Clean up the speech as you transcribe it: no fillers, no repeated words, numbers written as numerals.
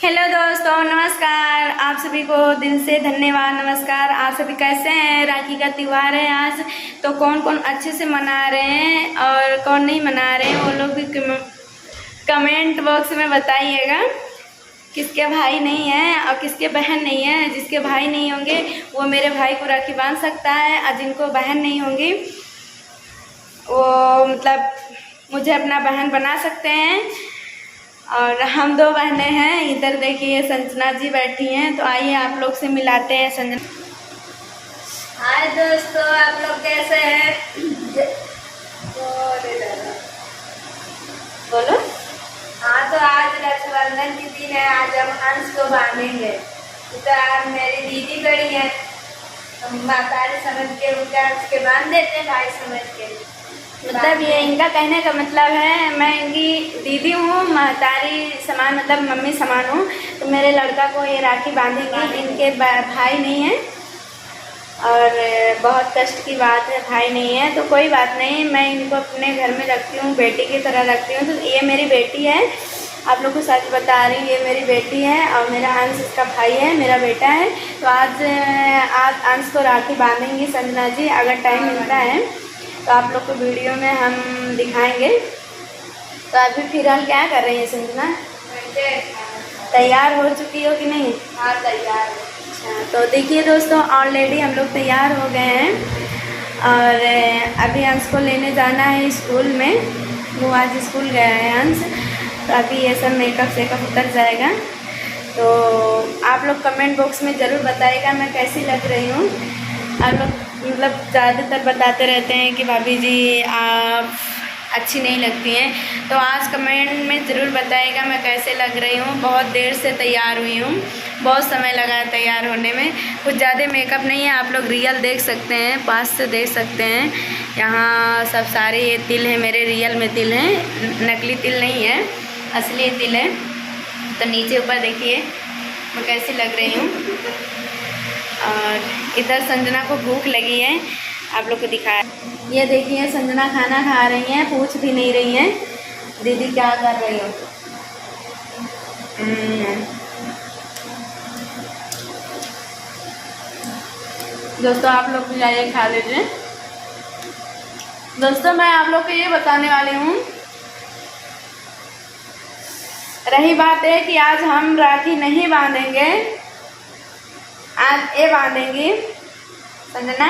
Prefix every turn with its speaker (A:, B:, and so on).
A: Hello दोस्तों, नमस्कार। आप सभी को दिल से धन्यवाद। नमस्कार। आप सभी कैसे हैं? राखी का त्यौहार है आज, तो कौन कौन अच्छे से मना रहे हैं और कौन नहीं मना रहे हैं वो लोग भी कमेंट बॉक्स में बताइएगा। किसके भाई नहीं है और किसके बहन नहीं है। जिसके भाई नहीं होंगे वो मेरे भाई को राखी बांध सकता है, और जिनको बहन नहीं होंगी वो मतलब मुझे अपना बहन बना सकते हैं। और हम दो बहनें हैं। इधर देखिए संजना जी बैठी हैं, तो आइए आप लोग से मिलाते हैं। संजना, हाय दोस्तों, आप लोग कैसे हैं? बोलो। हाँ, तो आज रक्षाबंधन के दिन है। आज हम अंश को बांधेंगे। तो आज मेरी दीदी बड़ी है, हम मातारी समझ के उनके अंश के बांध देते हैं, भाई समझ के। मतलब ये इनका कहने का मतलब है मैं इनकी दीदी हूँ, महतारी समान, मतलब मम्मी समान हूँ। तो मेरे लड़का को ये राखी बांधेंगे। इनके भाई नहीं है और बहुत कष्ट की बात है, भाई नहीं है। तो कोई बात नहीं, मैं इनको अपने घर में रखती हूँ, बेटी की तरह रखती हूँ। तो ये मेरी बेटी है, आप लोग को सच बता रही हूँ, ये मेरी बेटी है और मेरा अंश इसका भाई है, मेरा बेटा है। तो आज अंश को राखी बांधेंगी संजना जी, अगर टाइम मिलता है तो आप लोग को वीडियो में हम दिखाएंगे। तो अभी फिलहाल क्या कर रही है संजना? तैयार हो चुकी हो कि नहीं? हाँ, तैयार। अच्छा, तो देखिए दोस्तों, ऑलरेडी हम लोग तैयार हो गए हैं और अभी अंश को लेने जाना है स्कूल में। वो आज स्कूल गया है अंश, तो अभी ये सब मेकअप सेकअप उतर जाएगा। तो आप लोग कमेंट बॉक्स में ज़रूर बताइएगा मैं कैसी लग रही हूँ। आप लोग मतलब ज़्यादातर बताते रहते हैं कि भाभी जी आप अच्छी नहीं लगती हैं, तो आज कमेंट में ज़रूर बताइएगा मैं कैसे लग रही हूँ। बहुत देर से तैयार हुई हूँ, बहुत समय लगा है तैयार होने में। कुछ ज़्यादा मेकअप नहीं है, आप लोग रियल देख सकते हैं, पास से देख सकते हैं। यहाँ सब सारे ये तिल हैं, मेरे रियल में तिल हैं, नकली तिल नहीं है, असली तिल है। तो नीचे ऊपर देखिए मैं कैसी लग रही हूँ। और इधर संजना को भूख लगी है, आप लोग को दिखाया। ये देखिए संजना खाना खा रही हैं, पूछ भी नहीं रही हैं दीदी क्या कर रही हो। दोस्तों आप लोग भी जाइए खा लीजिए। दोस्तों मैं आप लोग को ये बताने वाली हूँ, रही बात है कि आज हम राखी नहीं बांधेंगे, आज ये बांधेंगी संजना।